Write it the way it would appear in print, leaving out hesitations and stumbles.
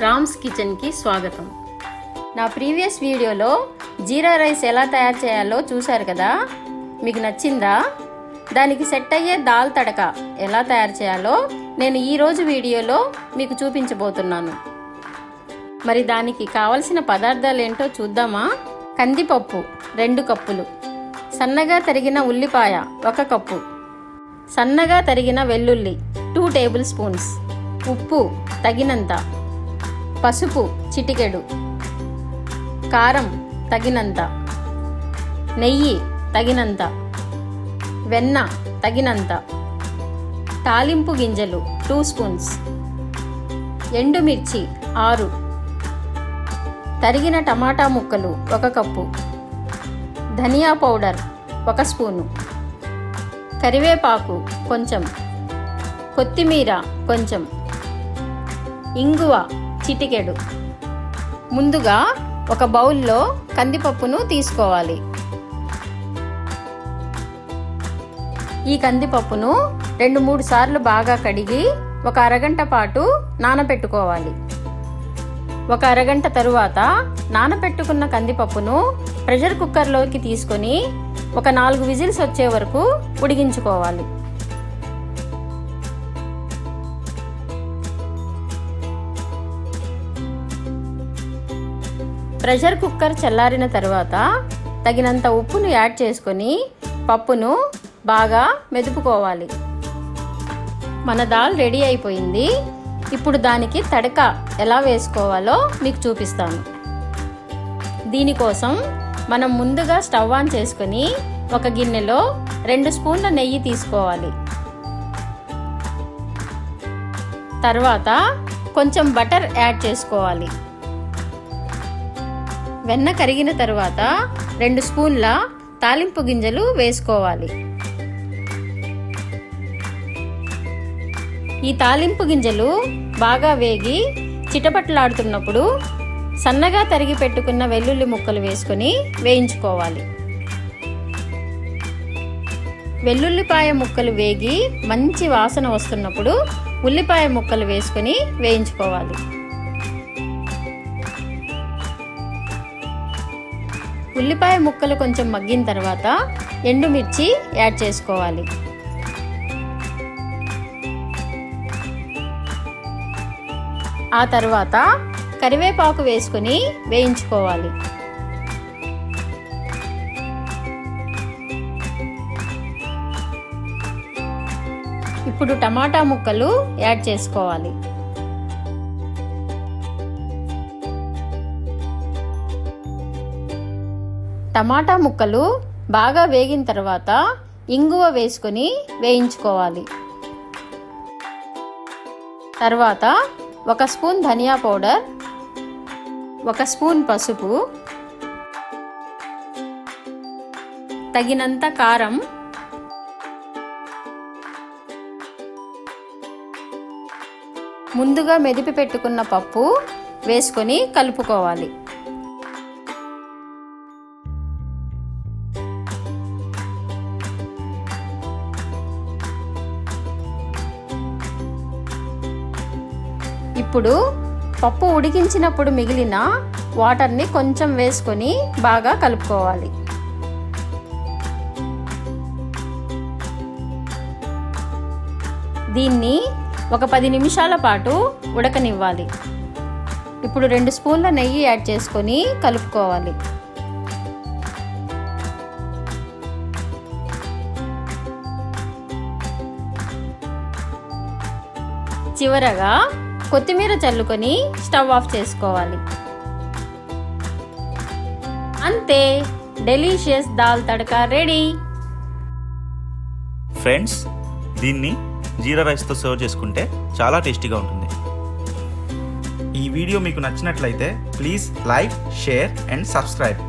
రామ్స్ కిచెన్కి స్వాగతం. నా ప్రీవియస్ వీడియోలో జీరా రైస్ ఎలా తయారు చేయాలో చూశారు కదా, మీకు నచ్చిందా? దానికి సెట్ అయ్యే దాల్ తడక ఎలా తయారు చేయాలో నేను ఈరోజు వీడియోలో మీకు చూపించబోతున్నాను. మరి దానికి కావలసిన పదార్థాలు ఏంటో చూద్దామా? కందిపప్పు 2 కప్పులు, సన్నగా తరిగిన ఉల్లిపాయ 1 కప్పు, సన్నగా తరిగిన వెల్లుల్లి 2 టేబుల్ స్పూన్స్, ఉప్పు తగినంత, పసుపు చిటికెడు, కారం తగినంత, నెయ్యి తగినంత, వెన్న తగినంత, తాలింపు గింజలు 2 స్పూన్స్, ఎండుమిర్చి 6, తరిగిన టమాటా ముక్కలు 1 కప్పు, ధనియా పౌడర్ 1 స్పూను, కరివేపాకు కొంచెం, కొత్తిమీర కొంచెం, ఇంగువ చిటికెడు. ముందుగా ఒక బౌల్లో కందిపప్పును తీసుకోవాలి. ఈ కందిపప్పును 2-3 సార్లు బాగా కడిగి ఒక అరగంట పాటు నానబెట్టుకోవాలి. ఒక అరగంట తరువాత నానబెట్టుకున్న కందిపప్పును ప్రెషర్ కుక్కర్లోకి తీసుకొని ఒక 4 విజిల్స్ వచ్చే వరకు ఉడికించుకోవాలి. ప్రెషర్ కుక్కర్ చల్లారిన తర్వాత తగినంత ఉప్పును యాడ్ చేసుకొని పప్పును బాగా మెదుపుకోవాలి. మన దాల్ రెడీ అయిపోయింది. ఇప్పుడు దానికి తడక ఎలా వేసుకోవాలో మీకు చూపిస్తాను. దీనికోసం మనం ముందుగా స్టవ్ ఆన్ చేసుకొని ఒక గిన్నెలో 2 స్పూన్ల నెయ్యి తీసుకోవాలి. తర్వాత కొంచెం బటర్ యాడ్ చేసుకోవాలి. వెన్న కరిగిన తర్వాత 2 స్పూన్ల తాలింపు గింజలు వేసుకోవాలి. ఈ తాలింపు గింజలు బాగా వేగి చిటపట్లాడుతున్నప్పుడు సన్నగా తరిగి పెట్టుకున్న వెల్లుల్లి ముక్కలు వేసుకొని వేయించుకోవాలి. వెల్లుల్లిపాయ ముక్కలు వేగి మంచి వాసన వస్తున్నప్పుడు ఉల్లిపాయ ముక్కలు వేసుకొని వేయించుకోవాలి. ఉల్లిపాయ ముక్కలు కొంచెం మగ్గిన తర్వాత ఎండుమిర్చి యాడ్ చేసుకోవాలి. ఆ తర్వాత కరివేపాకు వేసుకొని వేయించుకోవాలి. ఇప్పుడు టమాటా ముక్కలు యాడ్ చేసుకోవాలి. టమాటా ముక్కలు బాగా వేగిన తర్వాత ఇంగువ వేసుకొని వేయించుకోవాలి. తర్వాత 1 స్పూన్ ధనియా పౌడర్, 1 స్పూన్ పసుపు, తగినంత కారం, ముందుగా మెదిపి పెట్టుకున్న పప్పు వేసుకొని కలుపుకోవాలి. ఇప్పుడు పప్పు ఉడికించినప్పుడు మిగిలిన వాటర్ని కొంచెం వేసుకొని బాగా కలుపుకోవాలి. దీన్ని ఒక 10 నిమిషాల పాటు ఉడకనివ్వాలి. ఇప్పుడు 2 స్పూన్ల నెయ్యి యాడ్ చేసుకొని కలుపుకోవాలి. చివరగా కొత్తిమీర చల్లుకొని స్టవ్ ఆఫ్ చేసుకోవాలి. అంతే, డెలీషియస్ దాల్ తడక రెడీ. ఫ్రెండ్స్, దీన్ని జీరా రైస్తో సర్వ్ చేసుకుంటే చాలా టేస్టీగా ఉంటుంది. ఈ వీడియో మీకు నచ్చినట్లయితే please like, share and subscribe.